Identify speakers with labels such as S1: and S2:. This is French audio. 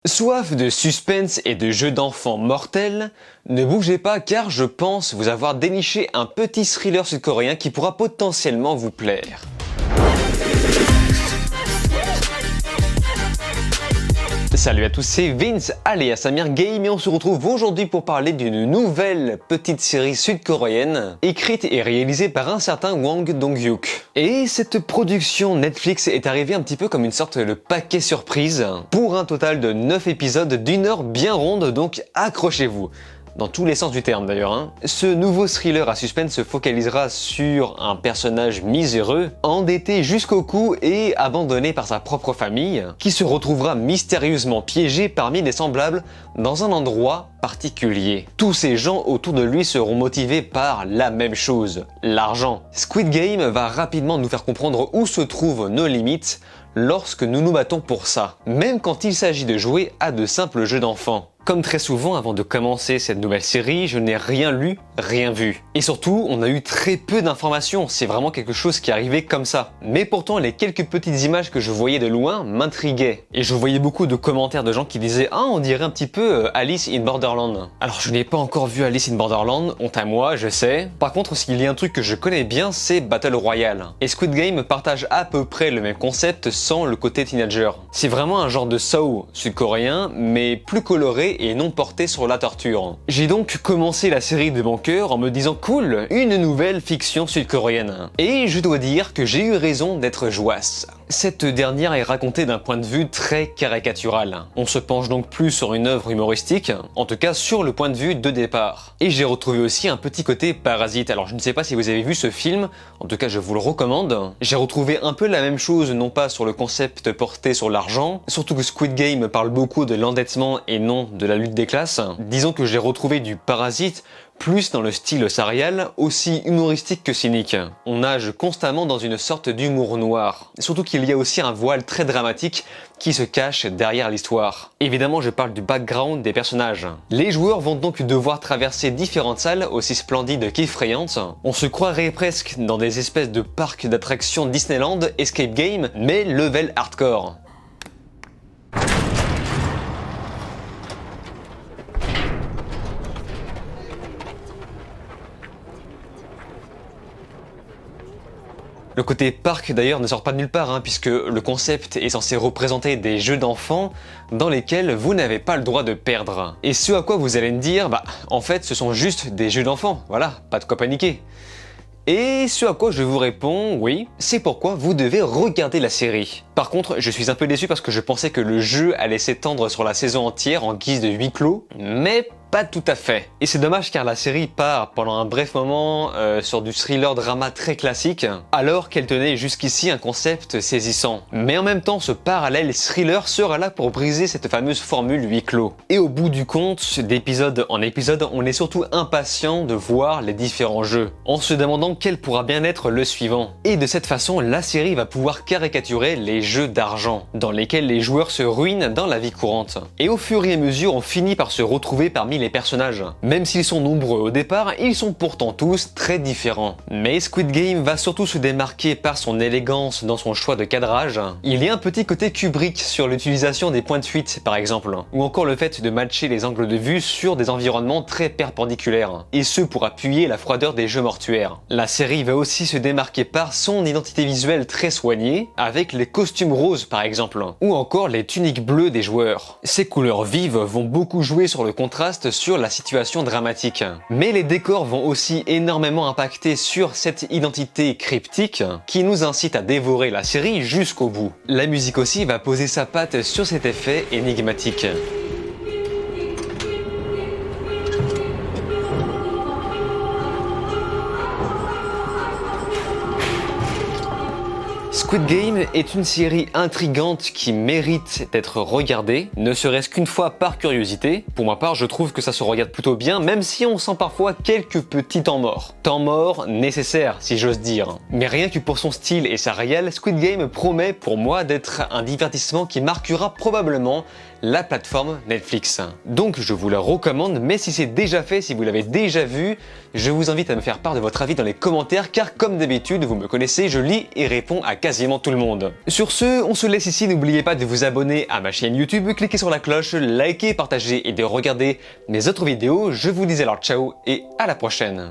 S1: Soif de suspense et de jeux d'enfants mortels, ne bougez pas car je pense vous avoir déniché un petit thriller sud-coréen qui pourra potentiellement vous plaire. Salut à tous, c'est Vince alias Samir Game et on se retrouve aujourd'hui pour parler d'une nouvelle petite série sud-coréenne écrite et réalisée par un certain Wang Dong-hyuk. Et cette production Netflix est arrivée un petit peu comme une sorte de paquet surprise pour un total de 9 épisodes d'une heure bien ronde, donc accrochez-vous. Dans tous les sens du terme d'ailleurs. Ce nouveau thriller à suspense se focalisera sur un personnage miséreux, endetté jusqu'au cou et abandonné par sa propre famille, qui se retrouvera mystérieusement piégé parmi des semblables dans un endroit particulier. Tous ces gens autour de lui seront motivés par la même chose, l'argent. Squid Game va rapidement nous faire comprendre où se trouvent nos limites lorsque nous nous battons pour ça, même quand il s'agit de jouer à de simples jeux d'enfants. Comme très souvent avant de commencer cette nouvelle série, je n'ai rien lu, rien vu. Et surtout, on a eu très peu d'informations, c'est vraiment quelque chose qui arrivait comme ça. Mais pourtant, les quelques petites images que je voyais de loin m'intriguaient. Et je voyais beaucoup de commentaires de gens qui disaient « Ah, on dirait un petit peu Alice in Borderland ». Alors je n'ai pas encore vu Alice in Borderland, honte à moi, je sais. Par contre, s'il y a un truc que je connais bien, c'est Battle Royale. Et Squid Game partage à peu près le même concept sans le côté teenager. C'est vraiment un genre de Saw sud-coréen, mais plus coloré et non porté sur la torture. J'ai donc commencé la série de mon cœur en me disant cool, une nouvelle fiction sud-coréenne. Et je dois dire que j'ai eu raison d'être joasse. Cette dernière est racontée d'un point de vue très caricatural. On se penche donc plus sur une œuvre humoristique, en tout cas sur le point de vue de départ. Et j'ai retrouvé aussi un petit côté parasite. Alors je ne sais pas si vous avez vu ce film, en tout cas je vous le recommande. J'ai retrouvé un peu la même chose, non pas sur le concept porté sur l'argent, surtout que Squid Game parle beaucoup de l'endettement et non de la lutte des classes. Disons que j'ai retrouvé du parasite, plus dans le style sarial, aussi humoristique que cynique. On nage constamment dans une sorte d'humour noir. Surtout qu'il y a aussi un voile très dramatique qui se cache derrière l'histoire. Évidemment, je parle du background des personnages. Les joueurs vont donc devoir traverser différentes salles aussi splendides qu'effrayantes. On se croirait presque dans des espèces de parcs d'attractions Disneyland, Escape Game, mais level hardcore. Le côté parc d'ailleurs ne sort pas de nulle part, puisque le concept est censé représenter des jeux d'enfants dans lesquels vous n'avez pas le droit de perdre. Et ce à quoi vous allez me dire, en fait ce sont juste des jeux d'enfants, voilà, pas de quoi paniquer. Et ce à quoi je vous réponds, oui, c'est pourquoi vous devez regarder la série. Par contre, je suis un peu déçu parce que je pensais que le jeu allait s'étendre sur la saison entière en guise de huis clos, mais pas tout à fait. Et c'est dommage car la série part pendant un bref moment sur du thriller drama très classique, alors qu'elle tenait jusqu'ici un concept saisissant. Mais en même temps, ce parallèle thriller sera là pour briser cette fameuse formule huis clos. Et au bout du compte, d'épisode en épisode, on est surtout impatient de voir les différents jeux, en se demandant quel pourra bien être le suivant. Et de cette façon, la série va pouvoir caricaturer les jeux d'argent, dans lesquels les joueurs se ruinent dans la vie courante. Et au fur et à mesure, on finit par se retrouver parmi les personnages. Même s'ils sont nombreux au départ, ils sont pourtant tous très différents. Mais Squid Game va surtout se démarquer par son élégance dans son choix de cadrage. Il y a un petit côté Kubrick sur l'utilisation des points de fuite par exemple, ou encore le fait de matcher les angles de vue sur des environnements très perpendiculaires, et ce pour appuyer la froideur des jeux mortuaires. La série va aussi se démarquer par son identité visuelle très soignée, avec les costumes roses par exemple, ou encore les tuniques bleues des joueurs. Ces couleurs vives vont beaucoup jouer sur le contraste sur la situation dramatique. Mais les décors vont aussi énormément impacter sur cette identité cryptique qui nous incite à dévorer la série jusqu'au bout. La musique aussi va poser sa patte sur cet effet énigmatique. Squid Game est une série intrigante qui mérite d'être regardée, ne serait-ce qu'une fois par curiosité. Pour ma part, je trouve que ça se regarde plutôt bien, même si on sent parfois quelques petits temps morts. Temps morts nécessaires, si j'ose dire. Mais rien que pour son style et sa réelle, Squid Game promet pour moi d'être un divertissement qui marquera probablement la plateforme Netflix. Donc je vous la recommande, mais si c'est déjà fait, si vous l'avez déjà vu, je vous invite à me faire part de votre avis dans les commentaires, car comme d'habitude, vous me connaissez, je lis et réponds à quasi quasiment tout le monde. Sur ce, on se laisse ici, n'oubliez pas de vous abonner à ma chaîne YouTube, cliquez sur la cloche, likez, partagez et de regarder mes autres vidéos. Je vous dis alors ciao et à la prochaine.